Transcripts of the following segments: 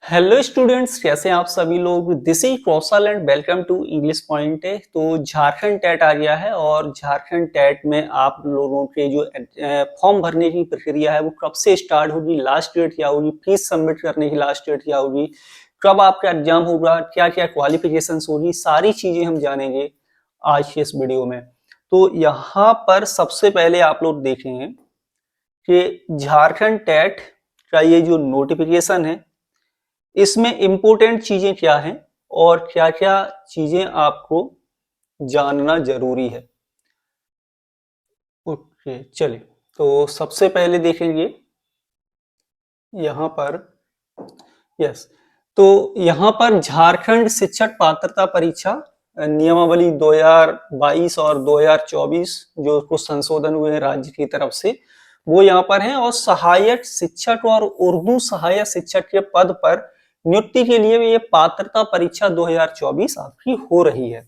Hello students, कैसे हैं आप सभी लोग। This is Kaushal and welcome to English point. तो झारखंड टेट आ गया है और झारखंड टेट में आप लोगों के जो फॉर्म भरने की प्रक्रिया है वो कब से स्टार्ट होगी, लास्ट डेट क्या होगी, फीस सबमिट करने की लास्ट डेट क्या होगी, कब आपका एग्जाम होगा, क्या क्या क्वालिफिकेशन होगी, सारी चीजें हम जानेंगे आज के इस वीडियो में। तो यहाँ पर सबसे पहले आप लोग देखेंगे कि झारखंड टेट का ये जो नोटिफिकेशन है इसमें इंपॉर्टेंट चीजें क्या हैं और क्या क्या चीजें आपको जानना जरूरी है। ओके, चलिए तो सबसे पहले देखेंगे यहाँ पर। यस, तो यहाँ पर झारखंड शिक्षक पात्रता परीक्षा नियमावली 2022 और 2024 जो कुछ संशोधन हुए हैं राज्य की तरफ से, वो यहाँ पर है। और सहायक शिक्षक और उर्दू सहायक शिक्षक के पद पर नियुक्ति के लिए ये पात्रता परीक्षा 2024 आपकी हो रही है,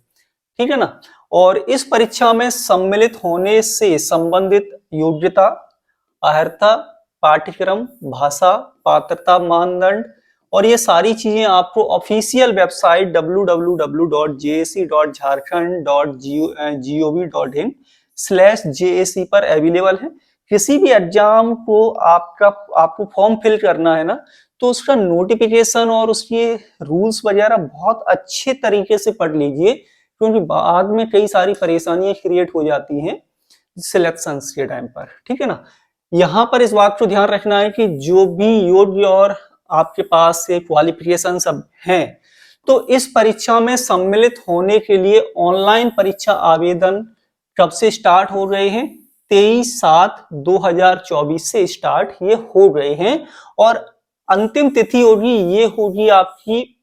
ठीक है ना। और इस परीक्षा में सम्मिलित होने से संबंधित योग्यता, अर्हता, पाठ्यक्रम, भाषा, पात्रता मानदंड और ये सारी चीजें आपको ऑफिशियल वेबसाइट www.jac.jharkhand.gov.in/jac पर अवेलेबल है। किसी भी एग्जाम को आपको फॉर्म फिल करना है ना, तो उसका नोटिफिकेशन और उसके रूल्स वगैरह बहुत अच्छे तरीके से पढ़ लीजिए, क्योंकि बाद में कई सारी परेशानियां क्रिएट हो जाती हैं सिलेक्शन के टाइम पर, ठीक है ना। यहाँ पर इस बात को ध्यान रखना है कि जो भी योग्य और आपके पास से क्वालिफिकेशन सब हैं, तो इस परीक्षा में सम्मिलित होने के लिए ऑनलाइन परीक्षा आवेदन कब से स्टार्ट हो रहे हैं, 23/7/2024 से स्टार्ट ये हो गए हैं। और अंतिम तिथि होगी ये होगी आपकी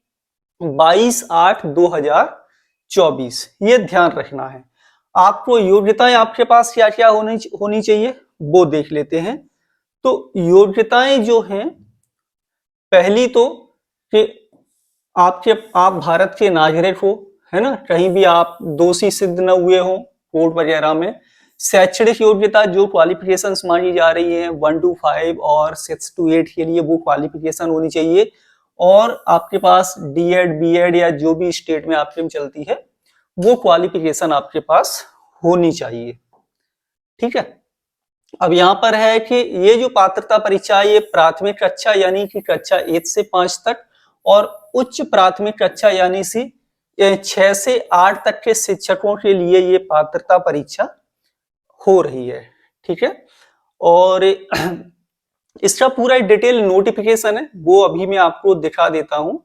22/8/2024, ये ध्यान रखना है। आपको योग्यताएं आपके पास क्या क्या होनी चाहिए वो देख लेते हैं। तो योग्यताएं जो हैं, पहली तो कि आप भारत के नागरिक हो, है ना, कहीं भी आप दोषी सिद्ध न हुए हो कोर्ट वगैरह में। शैक्षणिक योग्यता जो क्वालिफिकेशन मांगी जा रही है 1 to 5 और 6 to 8 के लिए वो क्वालिफिकेशन होनी चाहिए। और आपके पास डीएड, बीएड या जो भी स्टेट में आपके में चलती है वो क्वालिफिकेशन आपके पास होनी चाहिए, ठीक है। अब यहाँ पर है कि ये जो पात्रता परीक्षा है ये प्राथमिक कक्षा यानी कि कक्षा 1 से 5 तक और उच्च प्राथमिक कक्षा यानी 6 से 8 तक के शिक्षकों के लिए ये पात्रता परीक्षा हो रही है, ठीक है। और इसका पूरा डिटेल नोटिफिकेशन है वो अभी मैं आपको दिखा देता हूं।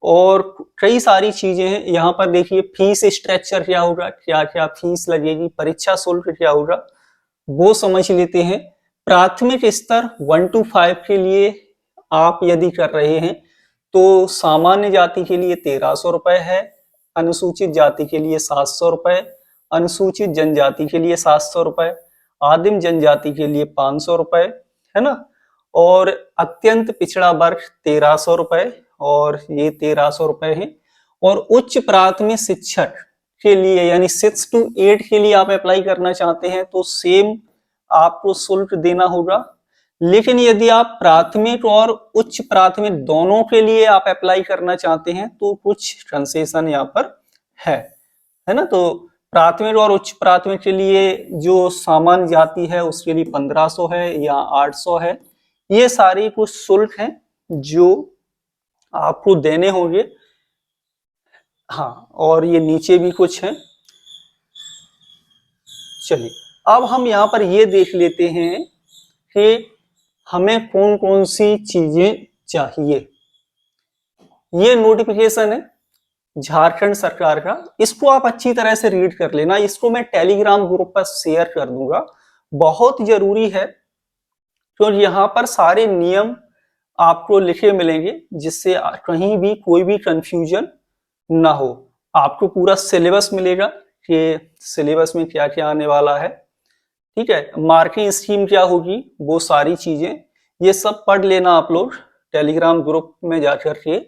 और कई सारी चीजें हैं यहाँ पर, देखिए फीस स्ट्रक्चर क्या होगा, क्या क्या फीस लगेगी, परीक्षा शुल्क क्या होगा वो समझ लेते हैं। प्राथमिक स्तर 1 to 5 के लिए आप यदि कर रहे हैं तो सामान्य जाति के लिए 1300 रुपए है, अनुसूचित जाति के लिए 700 रुपए, अनुसूचित जनजाति के लिए 700 रुपए, आदिम जनजाति के लिए 500 रुपए, है ना। और अत्यंत पिछड़ा वर्ग 1300 रुपए और ये 1300 रुपए है। और उच्च प्राथमिक शिक्षक के लिए यानी 6 to 8 के लिए आप अप्लाई करना चाहते हैं तो सेम आपको शुल्क देना होगा। लेकिन यदि आप प्राथमिक और उच्च प्राथमिक दोनों के लिए आप अप्लाई करना चाहते हैं तो कुछ कंसेशन यहाँ पर है ना। तो प्राथमिक और उच्च प्राथमिक के लिए जो सामान्य जाति है उसके लिए 1500 है या 800 है। ये सारी कुछ शुल्क हैं जो आपको देने होंगे। हाँ, और ये नीचे भी कुछ है। चलिए अब हम यहाँ पर ये देख लेते हैं कि हमें कौन कौन सी चीजें चाहिए। ये नोटिफिकेशन है झारखंड सरकार का, इसको आप अच्छी तरह से रीड कर लेना। इसको मैं टेलीग्राम ग्रुप पर शेयर कर दूंगा, बहुत जरूरी है क्योंकि यहाँ पर सारे नियम आपको लिखे मिलेंगे जिससे कहीं भी कोई भी कंफ्यूजन ना हो। आपको पूरा सिलेबस मिलेगा कि सिलेबस में क्या क्या आने वाला है, ठीक है। मार्किंग स्कीम क्या होगी वो सारी चीजें ये सब पढ़ लेना आप लोग टेलीग्राम ग्रुप में जाकर के।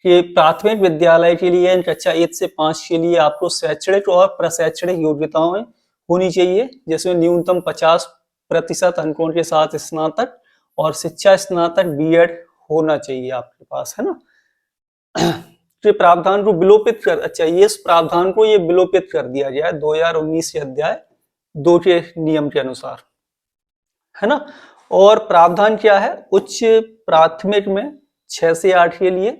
कि प्राथमिक विद्यालय के लिए कक्षा 1 से 5 के लिए आपको शैक्षणिक और प्रशैक्षणिक योग्यताएं होनी चाहिए, जिसमें न्यूनतम 50% अंकों के साथ स्नातक और शिक्षा स्नातक बीएड होना चाहिए आपके पास, है ना। ये प्रावधान को विलोपित कर, अच्छा ये इस प्रावधान को ये विलोपित कर दिया गया है 2019 के अध्याय 2 के नियम के अनुसार, है ना। और प्रावधान क्या है, उच्च प्राथमिक में 6 से 8 के लिए,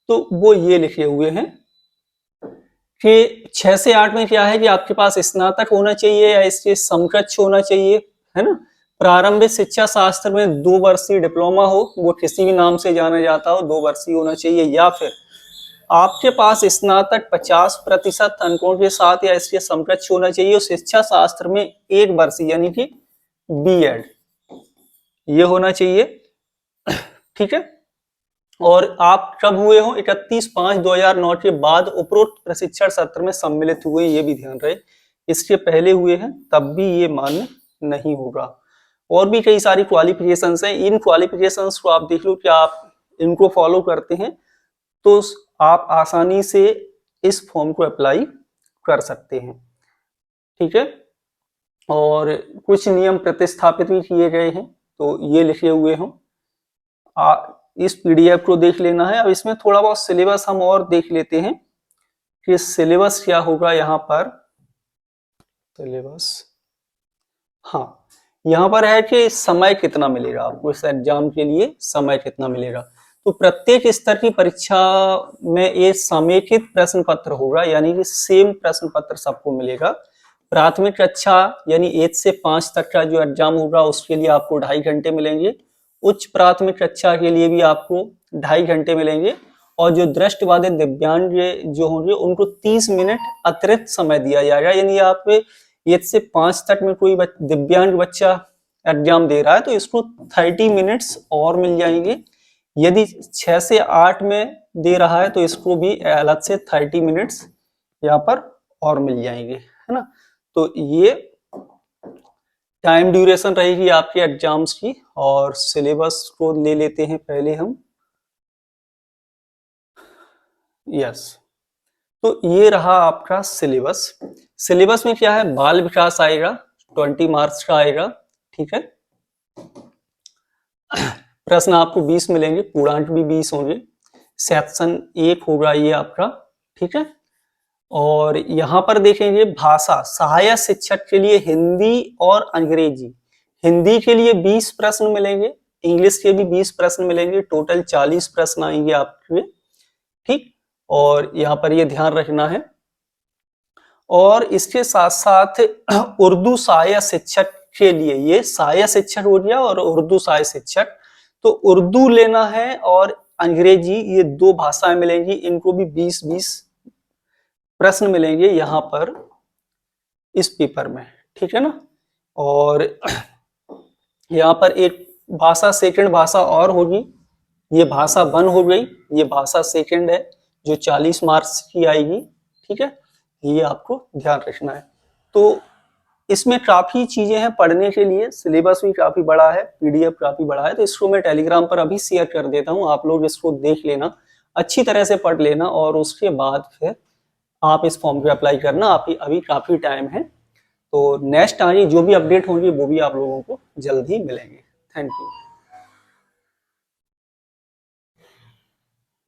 तो वो ये लिखे हुए हैं कि 6 से 8 में क्या है कि आपके पास स्नातक होना चाहिए या इसके समकक्ष होना चाहिए, है ना। प्रारंभिक शिक्षा शास्त्र में 2 वर्षीय डिप्लोमा हो, वो किसी भी नाम से जाना जाता हो, 2 वर्षीय होना चाहिए, या फिर आपके पास स्नातक 50% अंकों के साथ या इसके समकक्ष होना चाहिए, शिक्षा शास्त्र में 1 वर्षीय यानी कि बीएड ये होना चाहिए, ठीक है। और आप कब हुए हो, 31/5/2009 के बाद उपरोक्त प्रशिक्षण सत्र में सम्मिलित हुए, ये भी ध्यान रहे। इसके पहले हुए हैं तब भी ये मान्य नहीं होगा। और भी कई सारी क्वालिफिकेशंस हैं, इन क्वालिफिकेशंस को आप देख लो कि आप इनको फॉलो करते हैं तो आप आसानी से इस फॉर्म को अप्लाई कर सकते हैं, ठीक है। और कुछ नियम प्रतिस्थापित भी किए गए हैं, तो ये लिखे हुए हों, इस पीडीएफ को देख लेना है। अब इसमें थोड़ा बहुत सिलेबस हम और देख लेते हैं कि सिलेबस क्या होगा यहाँ पर। सिलेबस, हाँ यहाँ पर है कि समय कितना मिलेगा आपको, इस एग्जाम के लिए समय कितना मिलेगा। तो प्रत्येक स्तर की परीक्षा में एक समेकित प्रश्न पत्र होगा, यानी कि सेम प्रश्न पत्र सबको मिलेगा। प्राथमिक कक्षा यानी 1 से 5 तक का जो एग्जाम होगा उसके लिए आपको 2.5 घंटे मिलेंगे। उच्च प्राथमिक कक्षा के लिए भी आपको 2.5 घंटे मिलेंगे, और जो दृष्टिबाधित दिव्यांग जो होंगे उनको 30 मिनट अतिरिक्त समय दिया जाएगा। यानी आप 1 से 5 तक में कोई दिव्यांग बच्चा एग्जाम दे रहा है तो इसको 30 मिनट्स और मिल जाएंगे। यदि 6 से 8 में दे रहा है तो इसको भी अलग से 30 मिनट्स यहाँ पर और मिल जाएंगे, है ना। तो ये टाइम ड्यूरेशन रहेगी आपके एग्जाम्स की। और सिलेबस को ले लेते हैं पहले हम, यस। तो ये रहा आपका सिलेबस। सिलेबस में क्या है, बाल विकास आएगा, 20 मार्क्स का आएगा, ठीक है। प्रश्न आपको 20 मिलेंगे, पूर्णांक भी 20 होंगे। सेक्शन 1 होगा ये आपका, ठीक है। और यहाँ पर देखेंगे भाषा सहायक शिक्षक के लिए हिंदी और अंग्रेजी। हिंदी के लिए 20 प्रश्न मिलेंगे, इंग्लिश के भी 20 प्रश्न मिलेंगे, टोटल 40 प्रश्न आएंगे आपके, ठीक। और यहाँ पर ये ध्यान रखना है। और इसके साथ साथ उर्दू सहायक शिक्षक के लिए, ये सहायक शिक्षक हो गया और उर्दू सहायक शिक्षक, तो उर्दू लेना है और अंग्रेजी, ये 2 भाषाएं मिलेंगी, इनको भी 20-20 प्रश्न मिलेंगे यहाँ पर इस पेपर में, ठीक है ना। और यहाँ पर एक भाषा सेकंड भाषा और होगी, ये भाषा 1 हो गई, ये भाषा सेकंड है जो 40 मार्क्स की आएगी, ठीक है। ये आपको ध्यान रखना है। तो इसमें काफी चीजें हैं पढ़ने के लिए, सिलेबस भी काफी बड़ा है, पीडीएफ काफी बड़ा है, तो इसको मैं टेलीग्राम पर अभी शेयर कर देता हूँ, आप लोग इसको देख लेना, अच्छी तरह से पढ़ लेना, और उसके बाद फिर आप इस फॉर्म को अप्लाई करना। आप अभी काफी टाइम है। तो नेक्स्ट आगे जो भी अपडेट होंगे वो भी आप लोगों को जल्द ही मिलेंगे। Thank you.